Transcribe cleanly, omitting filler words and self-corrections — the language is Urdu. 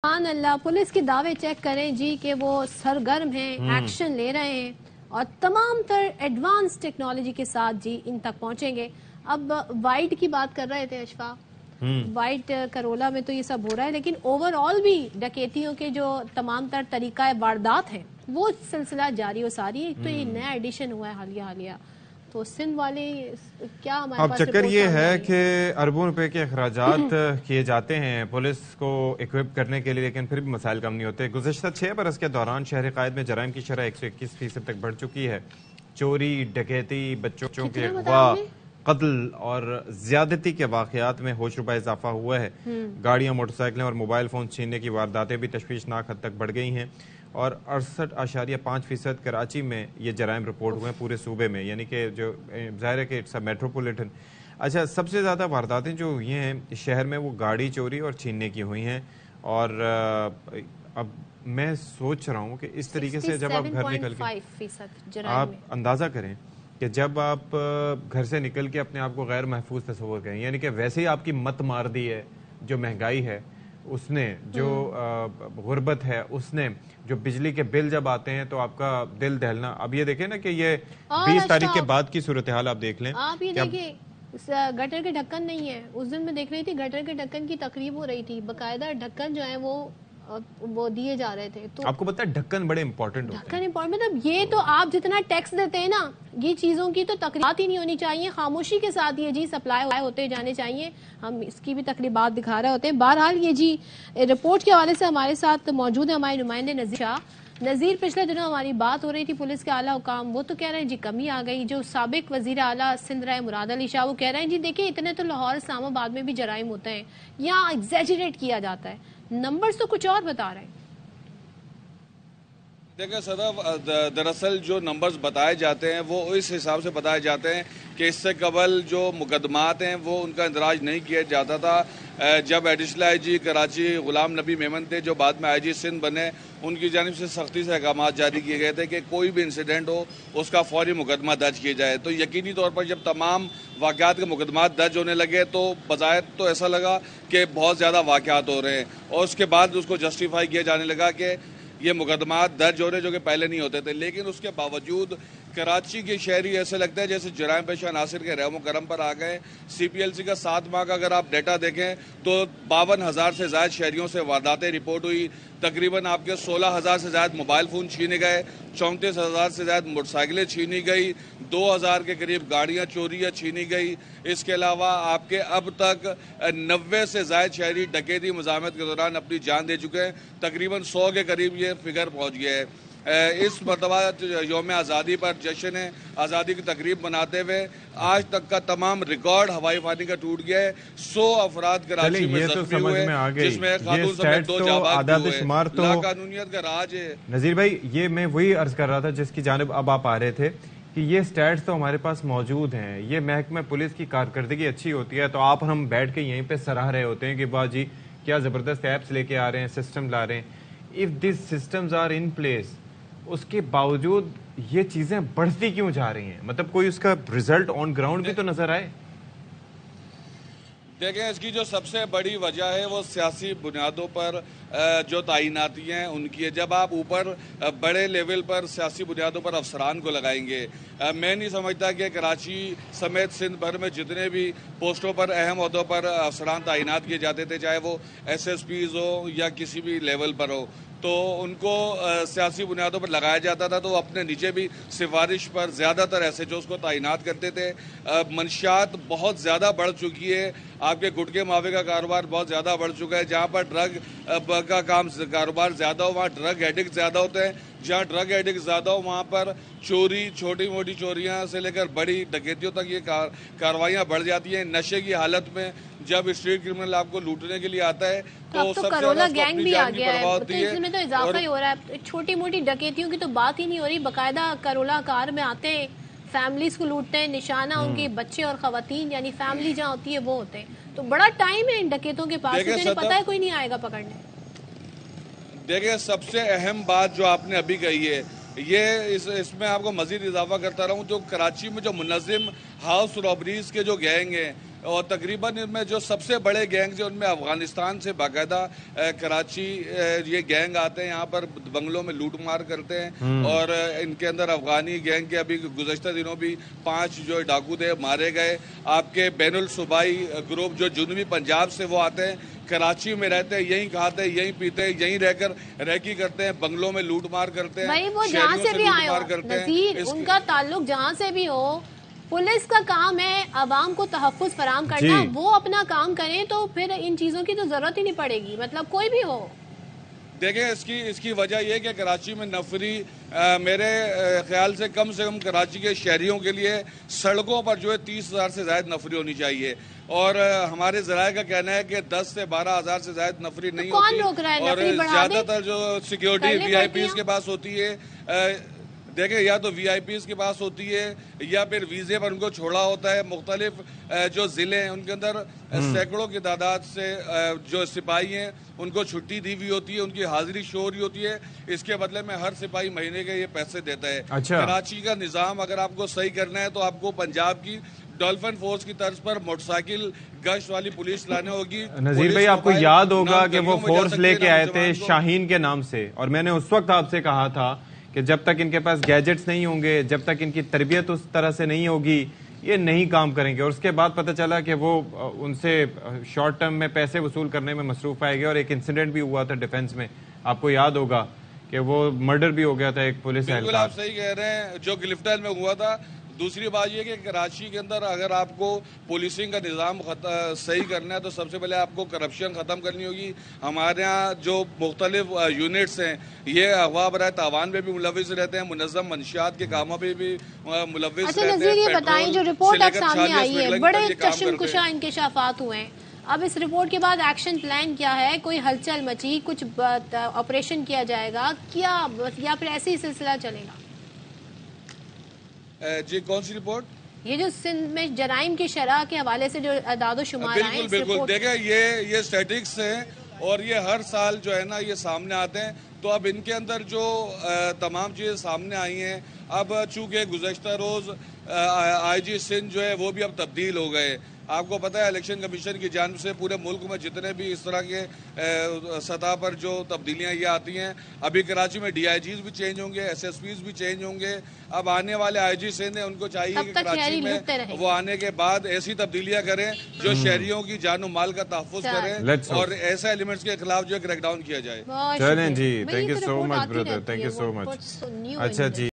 سبحان اللہ، پولیس کے دعوے چیک کریں جی کہ وہ سرگرم ہیں، ایکشن لے رہے ہیں اور تمام تر ایڈوانس ٹیکنالوجی کے ساتھ جی ان تک پہنچیں گے۔ اب وائٹ کی بات کر رہے تھے اشفاق، وائٹ کرولا میں تو یہ سب ہو رہا ہے، لیکن اوور آل بھی ڈکیتیوں کے جو تمام تر طریقہ واردات ہیں وہ سلسلہ جاری و ساری ہے۔ ایک تو یہ نیا ایڈیشن ہوا ہے حالیہ، تو سندھ والے کیا ہمارے اب پاس چکر یہ ہے کہ اربوں روپے کے اخراجات کیے جاتے ہیں پولیس کو اکوپ کرنے کے لیے، لیکن پھر بھی مسائل کم نہیں ہوتے۔ گزشتہ 6 برس کے دوران شہر قائد میں جرائم کی شرح 121% تک بڑھ چکی ہے۔ چوری، ڈکیتی، بچوں کے اغوا، قتل اور زیادتی کے واقعات میں ہوش ربا اضافہ ہوا ہے۔ گاڑیاں، موٹر سائیکلیں اور موبائل فون چھیننے کی وارداتیں بھی تشویشناک حد تک بڑھ گئی ہیں، اور 68.5% کراچی میں یہ جرائم رپورٹ ہوئے ہیں پورے صوبے میں، یعنی کہ جو ظاہر ہے کہ اٹس میٹروپولیٹن۔ اچھا، سب سے زیادہ وارداتیں جو ہوئی ہیں شہر میں وہ گاڑی چوری اور چھیننے کی ہوئی ہیں، اور اب میں سوچ رہا ہوں کہ اس طریقے سے جب آپ گھر نکل کے آپ اندازہ کریں کہ جب آپ گھر سے نکل کے اپنے آپ کو غیر محفوظ تصور کریں، یعنی کہ ویسے ہی آپ کی مت مار دی ہے، جو مہنگائی ہے اس نے، جو غربت ہے اس نے، جو بجلی کے بل جب آتے ہیں تو آپ کا دل دہلنا۔ اب یہ دیکھیں نا کہ یہ 20 تاریخ کے بعد کی صورتحال آپ دیکھ لیں۔ آپ یہ دیکھیں، گٹر کے ڈھکن نہیں ہے، اس دن میں دیکھ رہی تھی گٹر کے ڈھکن کی تقریب ہو رہی تھی، باقاعدہ ڈھکن جو ہے وہ دیے جا رہے تھے۔ تو آپ کو پتہ ہے ڈھکن بڑے امپورٹنٹ ہوتے ہیں۔ مطلب یہ تو آپ جتنا ٹیکس دیتے ہیں نا، یہ چیزوں کی تو تقریبات ہی نہیں ہونی چاہیے، خاموشی کے ساتھ یہ جی سپلائی ہوتے جانے چاہیے، ہم اس کی بھی تقریبات دکھا رہے ہوتے ہیں۔ بہرحال یہ جی رپورٹ کے حوالے سے ہمارے ساتھ موجود ہے ہمارے نمائندے نذیر شاہ۔ نذیر، پچھلے دنوں ہماری بات ہو رہی تھی پولیس کے اعلیٰ حکام، وہ تو کہہ رہے ہیں جی کمی آ گئی۔ جو سابق وزیر اعلیٰ سندھ رہے مراد علی شاہ، وہ کہہ رہے ہیں جی دیکھیں اتنے تو لاہور اسلام آباد میں بھی جرائم ہوتے ہیں، یہاں ایگزیجریٹ کیا جاتا ہے، نمبرز تو کچھ اور بتا رہے ہیں۔ دیکھیں صدف، دراصل جو نمبرز بتائے جاتے ہیں وہ اس حساب سے بتائے جاتے ہیں کہ اس سے قبل جو مقدمات ہیں وہ ان کا اندراج نہیں کیا جاتا تھا۔ جب ایڈیشنل آئی جی کراچی غلام نبی میمن تھے، جو بعد میں آئی جی سندھ بنے، ان کی جانب سے سختی سے احکامات جاری کیے گئے تھے کہ کوئی بھی انسیڈنٹ ہو اس کا فوری مقدمہ درج کیا جائے۔ تو یقینی طور پر جب تمام واقعات کے مقدمات درج ہونے لگے تو بظاہر تو ایسا لگا کہ بہت زیادہ واقعات ہو رہے ہیں، اور اس کے بعد اس کو جسٹیفائی کیا جانے لگا کہ یہ مقدمات درج ہو رہے جو کہ پہلے نہیں ہوتے تھے۔ لیکن اس کے باوجود کراچی کے شہری ایسے لگتا ہے جیسے جرائم پیشہ عناصر کے رحم و کرم پر آ گئے۔ سی پی ایل سی کا 7 ماہ کا اگر آپ ڈیٹا دیکھیں تو 52,000 سے زائد شہریوں سے وارداتیں رپورٹ ہوئی، تقریباً آپ کے 16,000 سے زائد موبائل فون چھینے گئے، 34,000 سے زائد موٹر سائیکلیں چھینی گئی، 2,000 کے قریب گاڑیاں چوری یا چھینی گئی۔ اس کے علاوہ آپ کے اب تک 90 سے زائد شہری ڈکیتی مزاحمت کے دوران اپنی جان دے چکے ہیں، تقریباً 100 کے قریب یہ فگر پہنچ گیا ہے۔ اس مرتبہ یوم آزادی پر جشن آزادی کی تقریب مناتے ہوئے آج تک کا تمام ریکارڈ ہوائی فانی کا ٹوٹ گیا ہے۔ 100 افراد کراچی میں زخمی ہوئے، جس میں خاتون سمیت 2 جانباز ہوئے۔ لاقانونیت کا راج ہے۔ نذیر بھائی، یہ میں وہی عرض کر رہا تھا جس کی جانب اب آپ آ رہے تھے کہ یہ سٹیٹس تو ہمارے پاس موجود ہیں، یہ محکمہ پولیس کی کارکردگی اچھی ہوتی ہے تو آپ ہم بیٹھ کے یہیں پہ سراہ رہے ہوتے ہیں کہ واہ جی کیا زبردست ایپس لے کے آ رہے ہیں، سسٹم لا رہے ہیں۔ if these systems are in place، اس کے باوجود یہ چیزیں بڑھتی کیوں جا رہی ہیں؟ مطلب کوئی اس کا رزلٹ آن گراؤنڈ بھی تو نظر آئے۔ دیکھیں، اس کی جو سب سے بڑی وجہ ہے وہ سیاسی بنیادوں پر جو تعیناتی ہیں ان کی ہے۔ جب آپ اوپر بڑے لیول پر سیاسی بنیادوں پر افسران کو لگائیں گے، میں نہیں سمجھتا کہ کراچی سمیت سندھ بھر میں جتنے بھی پوسٹوں پر اہم عہدوں پر افسران تعینات کیے جاتے تھے، چاہے وہ ایس ایس پیز ہو یا کسی بھی لیول پر ہو، تو ان کو سیاسی بنیادوں پر لگایا جاتا تھا تو وہ اپنے نیچے بھی سفارش پر زیادہ تر ایس ایچ اوز کو تعینات کرتے تھے۔ منشیات بہت زیادہ بڑھ چکی ہے، آپ کے گٹکے مافے کا کاروبار بہت زیادہ بڑھ چکا ہے۔ جہاں پر ڈرگ کا کاروبار زیادہ ہو وہاں ڈرگ ایڈکٹ زیادہ ہوتے ہیں، جہاں ڈرگ ایڈکٹ زیادہ ہو وہاں پر چوری، چھوٹی موٹی چوریاں سے لے کر بڑی ڈکیتیوں تک یہ کاروائیاں بڑھ جاتی ہیں۔ نشے کی حالت میں جب اسٹریٹ کرمنل آپ کو لوٹنے کے لیے آتا ہے تو سب سے زیادہ اپنی جان کی پرواہ ہوتی ہے۔ اس میں تو اضافہ ہی ہو رہا ہے، چھوٹی موٹی ڈکیتیوں کی تو بات ہی نہیں ہو رہی، باقاعدہ کرولا کار میں آتے ہیں، فیملیز کو لوٹتے ہیں، نشانہ ان کے بچے اور خواتین، یعنی فیملی جہاں ہوتی ہے وہ ہوتے ہیں۔ تو بڑا ٹائم ہے ان ڈکیتوں کے پاس، انہیں پتہ ہے کوئی نہیں آئے گا پکڑنے۔ دیکھیں، سب سے اہم بات جو آپ نے ابھی کہی ہے، یہ اس میں آپ کو مزید اضافہ کرتا رہوں، جو کراچی میں جو منظم ہاؤس رابریز کے جو گینگ ہیں اور تقریباً ان میں جو سب سے بڑے گینگز ہیں ان میں افغانستان سے باقاعدہ کراچی یہ گینگ آتے ہیں، یہاں پر بنگلوں میں لوٹ مار کرتے ہیں، اور ان کے اندر افغانی گینگ کے ابھی گزشتہ دنوں بھی 5 جو ڈاکو تھے مارے گئے۔ آپ کے بین الصوبائی گروپ جو جنوبی پنجاب سے وہ آتے ہیں، کراچی میں رہتے ہیں، یہیں کھاتے ہیں، یہیں پیتے ہیں، یہیں رہ کر ریکی کرتے ہیں، بنگلوں میں لوٹ مار کرتے ہیں، بھائی وہ جہاں سے بھی آئے ہو نذیر، ان کا تعلق جہاں سے بھی ہو، پولیس کا کام ہے عوام کو تحفظ فراہم کرنا، وہ اپنا کام کریں تو پھر ان چیزوں کی تو ضرورت ہی نہیں پڑے گی، مطلب کوئی بھی ہو۔ دیکھیں اس کی وجہ یہ کہ کراچی میں نفری میرے خیال سے کم کراچی کے شہریوں کے لیے سڑکوں پر جو ہے 30,000 سے زائد نفری ہونی چاہیے، اور ہمارے ذرائع کا کہنا ہے کہ 10 سے 12,000 سے زائد نفری نہیں ہوتی، اور زیادہ تر جو سیکیورٹی وی آئی پیز کے پاس ہوتی ہے، دیکھیں یا تو وی آئی پیز کے پاس ہوتی ہے یا پھر ویزے پر ان کو چھوڑا ہوتا ہے۔ مختلف جو ضلع ہیں ان کے اندر سینکڑوں کی تعداد سے جو سپاہی ہیں ان کو چھٹی دی ہوئی ہوتی ہے، ان کی حاضری شو ہو رہی ہوتی ہے، اس کے بدلے میں ہر سپاہی مہینے کے یہ پیسے دیتا ہے۔ کراچی کا نظام اگر آپ کو صحیح کرنا ہے تو آپ کو پنجاب کی ڈولفن فورس کی طرز پر موٹر سائیکل گشت والی پولیس لانے ہوگی۔ نذیر بھائی آپ کو یاد ہوگا کہ وہ فورس لے کے آئے تھے شاہین کے نام سے، اور میں نے اس وقت آپ سے کہا تھا کہ جب تک ان کے پاس گیجٹس نہیں ہوں گے، جب تک ان کی تربیت اس طرح سے نہیں ہوگی، یہ نہیں کام کریں گے، اور اس کے بعد پتہ چلا کہ وہ ان سے شارٹ ٹرم میں پیسے وصول کرنے میں مصروف آئے گئے، اور ایک انسیڈنٹ بھی ہوا تھا ڈیفنس میں، آپ کو یاد ہوگا کہ وہ مرڈر بھی ہو گیا تھا ایک پولیس اہلکار۔ بالکل آپ صحیح کہہ رہے ہیں، جو گلفٹن میں ہوا تھا۔ دوسری بات یہ کہ کراچی کے اندر اگر آپ کو پولیسنگ کا نظام صحیح کرنا ہے تو سب سے پہلے آپ کو کرپشن ختم کرنی ہوگی۔ ہمارے ہاں جو مختلف یونٹس ہیں یہ اغوا برائے تاوان میں بھی ملوث رہتے ہیں، منظم منشیات کے کاموں پہ بھی ملوث رہتے ہیں۔ نذیر یہ بتائیں جو رپورٹ اب سامنے آئی ہے، بڑے چشم کشا انکشافات ہوئے ہیں، اب اس رپورٹ کے بعد ایکشن پلان کیا ہے؟ کوئی ہلچل مچی، کچھ آپریشن کیا جائے گا کیا، یا پھر ایسے ہی سلسلہ چلے گا؟ جی کون سی رپورٹ؟ یہ جو سندھ میں جرائم کی شرح کے حوالے سے جو اعداد و شمار آئے ہیں، بالکل دیکھیں یہ اسٹیٹکس ہیں اور یہ ہر سال جو ہے نا یہ سامنے آتے ہیں، تو اب ان کے اندر جو تمام چیزیں سامنے آئی ہیں، اب چونکہ گزشتہ روز آئی جی سندھ جو ہے وہ بھی اب تبدیل ہو گئے۔ آپ کو پتہ ہے الیکشن کمیشن کی جانب سے پورے ملک میں جتنے بھی اس طرح کے سطح پر جو تبدیلیاں یہ آتی ہیں، ابھی کراچی میں ڈی آئی جیز بھی چینج ہوں گے، ایس ایس پیز بھی چینج ہوں گے۔ اب آنے والے آئی جی سندھ ہیں ان کو چاہیے کہ کراچی میں وہ آنے کے بعد ایسی تبدیلیاں کریں جو شہریوں کی جان و مال کا تحفظ کریں، اور ایسے ایلیمنٹس کے خلاف جو کریک ڈاؤن کیا جائے۔ چلیں جی، thank you so much brother, thank you so much. اچھا جی